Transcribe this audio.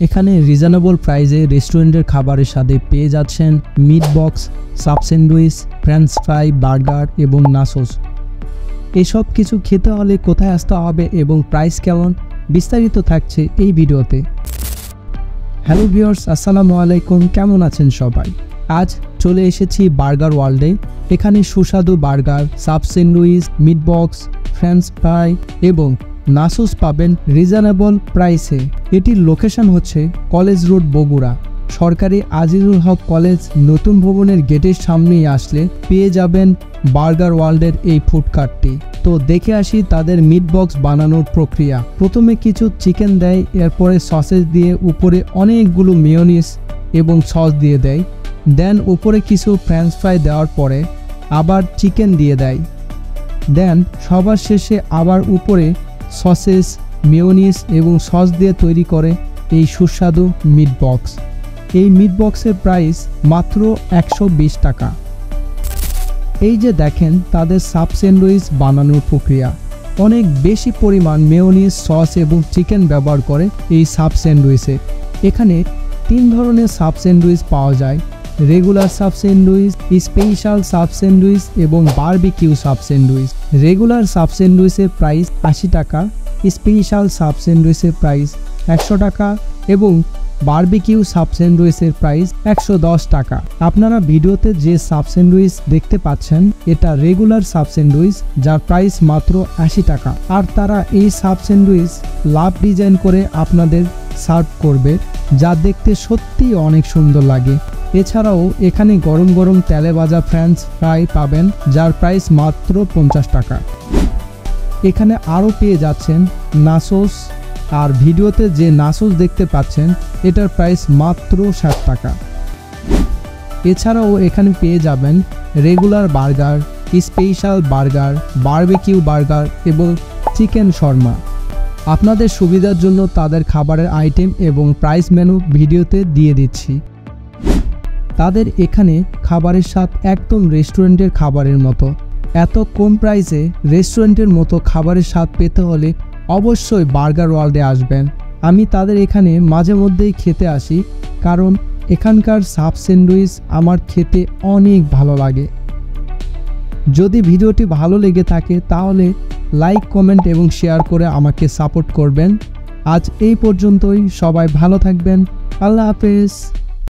এখানে রিজনেবল প্রাইসে রেস্টুরেন্টের খাবারের সাথে পেয়ে যাচ্ছেন meat box, sub sandwich, French fry, burger এবং নাচোস। এসব কিছু খেতে হলে কোথায় আসতে হবে এবং প্রাইস কেমন বিস্তারিত থাকছে এই ভিডিওতে। হ্যালো ভিউয়ার্স, আসসালামু আলাইকুম, কেমন আছেন সবাই? আজ চলে এসেছি বার্গার ওয়ার্ল্ডে। এখানে সুস্বাদু burger, sub sandwich, meat box, French fry এবং নাচোস পাবেন রিজনেবল প্রাইসে। এটির লোকেশন হচ্ছে কলেজ রোড, বগুড়া। সরকারি আজিজুল হক কলেজ নতুন ভবনের গেটের সামনেই আসলে পেয়ে যাবেন বার্গার ওয়ার্ল্ডের এই ফুড কার্টটি। তো দেখে আসি তাদের মিট বক্স বানানোর প্রক্রিয়া। প্রথমে কিছু চিকেন দেয়, এরপরে সসেজ দিয়ে উপরে অনেকগুলো মেয়োনিজ এবং সস দিয়ে দেয়। দেন উপরে কিছু ফ্রেঞ্চ ফ্রাই দেওয়ার পরে আবার চিকেন দিয়ে দেয়। দেন সবার শেষে আবার উপরে সসেজ, মেয়োনিজ এবং সস দিয়ে তৈরি করে এই সুস্বাদু মিট বক্স। এই মিট বক্সের প্রাইস মাত্র 120 টাকা। এই যে দেখেন তাদের সাব স্যান্ডউইচ বানানোর প্রক্রিয়া। অনেক বেশি পরিমাণ মেয়োনিজ, সস এবং চিকেন ব্যবহার করে এই সাব স্যান্ডউইচে। এখানে 3 ধরনের সাব স্যান্ডউইচ পাওয়া যায়: regular sub sandwich, special sub sandwich এবং barbecue sub sandwich. Regular sub স্যান্ডউইচের প্রাইস 80 টাকা, স্পেশাল সাব স্যান্ডউইচের প্রাইস 100 টাকা এবং বারবিকিউ সাব স্যান্ডউইচের প্রাইস 110 টাকা। আপনারা ভিডিওতে যে সাব স্যান্ডউইচ দেখতে পাচ্ছেন এটা রেগুলার সাব স্যান্ডউইচ, যার প্রাইস মাত্র 80 টাকা। আর তারা এই সাব স্যান্ডউইচ লাভ ডিজাইন করে আপনাদের সার্ভ করবে, যা দেখতে সত্যিই অনেক সুন্দর লাগে। এছাড়াও এখানে গরম গরম তেলে ভাজা ফ্রেঞ্চ ফ্রাই পাবেন, যার প্রাইস মাত্র 50 টাকা। এখানে আরও পেয়ে যাচ্ছেন নাচোস। আর ভিডিওতে যে নাচোস দেখতে পাচ্ছেন এটার প্রাইস মাত্র 60 টাকা। এছাড়াও এখানে পেয়ে যাবেন regular burger, special burger, barbecue burger এবং চিকেন শর্মা। আপনাদের সুবিধার জন্য তাদের খাবারের আইটেম এবং প্রাইস মেনু ভিডিওতে দিয়ে দিচ্ছি। তাদের এখানে খাবারের স্বাদ একদম রেস্টুরেন্টের খাবারের মতো। এত কম প্রাইসে রেস্টুরেন্টের মতো খাবারের স্বাদ পেতে হলে অবশ্যই বার্গার ওয়ার্ল্ডে আসবেন। আমি তাদের এখানে মাঝে মধ্যেই খেতে আসি, কারণ এখানকার সাব স্যান্ডউইচ আমার খেতে অনেক ভালো লাগে। যদি ভিডিওটি ভালো লেগে থাকে তাহলে লাইক, কমেন্ট এবং শেয়ার করে আমাকে সাপোর্ট করবেন। আজ এই পর্যন্তই। সবাই ভালো থাকবেন। আল্লাহ হাফেজ।